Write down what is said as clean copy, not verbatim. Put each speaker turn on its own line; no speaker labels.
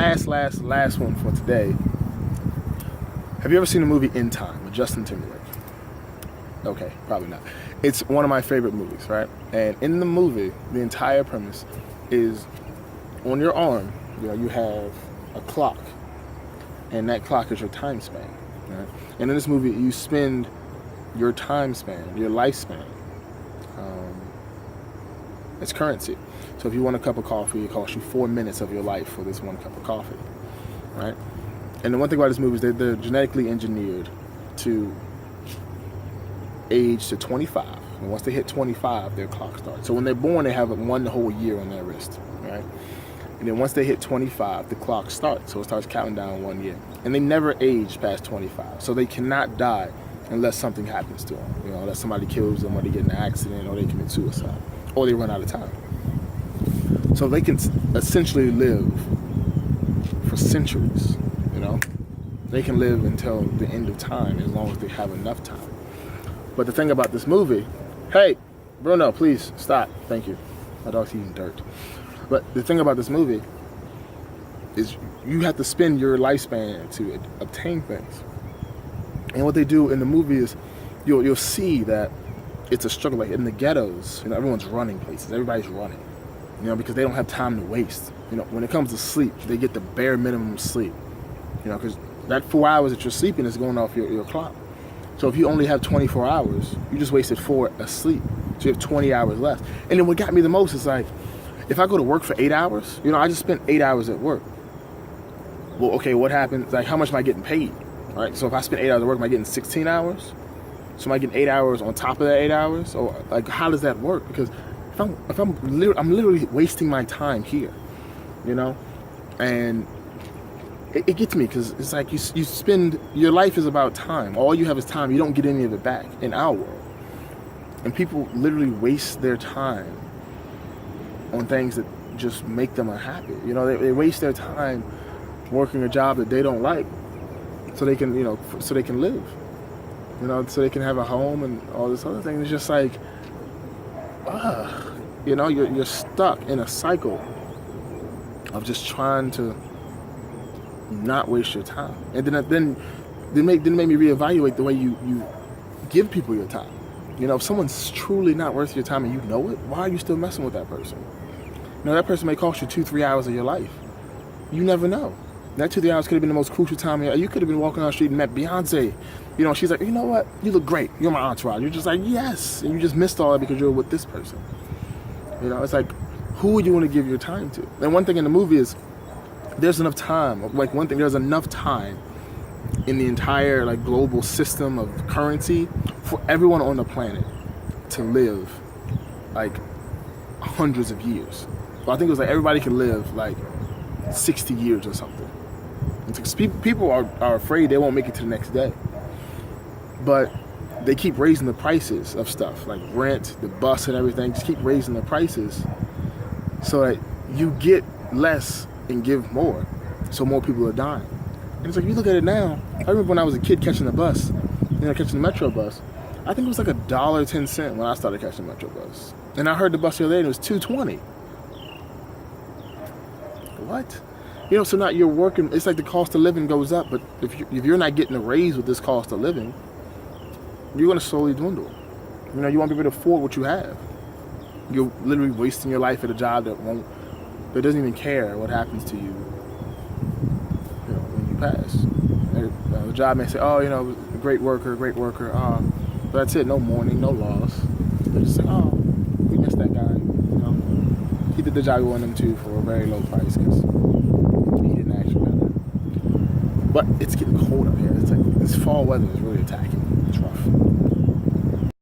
last one for today. Have you ever seen the movie In Time with Justin Timberlake? Okay, probably not. It's one of my favorite movies, right? And in the movie, the entire premise is on your arm, you have a clock, and that clock is your time span, right? And in this movie, you spend your time span, your lifespan, as currency. So if you want a cup of coffee, it costs you 4 minutes of your life for this one cup of coffee, right? And the one thing about this movie is they're genetically engineered to age to 25. And once they hit 25, their clock starts. So when they're born, they have one whole year on their wrist, right? And then once they hit 25, the clock starts. So it starts counting down 1 year. And they never age past 25. So they cannot die unless something happens to them. Unless somebody kills them, or they get in an accident, or they commit suicide, or they run out of time. So they can essentially live for centuries, They can live until the end of time as long as they have enough time. But the thing about this movie, hey, Bruno, please stop. Thank you. My dog's eating dirt. But the thing about this movie is you have to spend your lifespan to obtain things. And what they do in the movie is you'll see that it's a struggle. Like in the ghettos, everyone's running places. Everybody's running, because they don't have time to waste. When it comes to sleep, they get the bare minimum sleep, because that 4 hours that you're sleeping is going off your clock. So if you only have 24 hours, you just wasted 4 asleep. So you have 20 hours left. And then what got me the most is like, if I go to work for 8 hours, I just spent 8 hours at work. Well, okay, what happens? Like, how much am I getting paid? Right? So if I spend 8 hours at work, am I getting 16 hours? So am I getting 8 hours on top of that 8 hours? Or like, how does that work? Because I'm literally wasting my time here, and it gets me because it's like you spend, your life is about time. All you have is time. You don't get any of it back in our world. And people literally waste their time on things that just make them unhappy. They waste their time working a job that they don't like so they can, so they can live, so they can have a home and all this other thing. It's just like, you're stuck in a cycle of just trying to not waste your time. And then it made me reevaluate the way you give people your time. If someone's truly not worth your time and you know it, why are you still messing with that person? That person may cost you 2-3 hours of your life. You never know. That 2-3 hours could have been the most crucial time. You could have been walking down the street and met Beyonce. She's like, you know what? You look great. You're my entourage. You're just like, yes. And you just missed all that because you're with this person. It's like, who would you want to give your time to? And one thing in the movie is, there's enough time. There's enough time in the entire global system of currency for everyone on the planet to live hundreds of years. Well, I think it was everybody can live 60 years or something. It's people are afraid they won't make it to the next day. But they keep raising the prices of stuff, like rent, the bus and everything. Just keep raising the prices so that you get less and give more, so more people are dying. And it's like, you look at it now. I remember when I was a kid catching the bus, catching the Metro bus. I think it was $1.10 when I started catching the Metro bus. And I heard the bus the other day and it was $2.20. What? So now you're working, it's like the cost of living goes up, but if you're not getting a raise with this cost of living, you're going to slowly dwindle. You won't be able to afford what you have. You're literally wasting your life at a job that doesn't even care what happens to you, when you pass. The job may say, oh, great worker. But that's it, no mourning, no loss. They're just like, oh, we missed that guy. He did the job we wanted him to for a very low price because he didn't actually better. But it's getting cold up here. It's like this fall weather is really attacking. It's rough.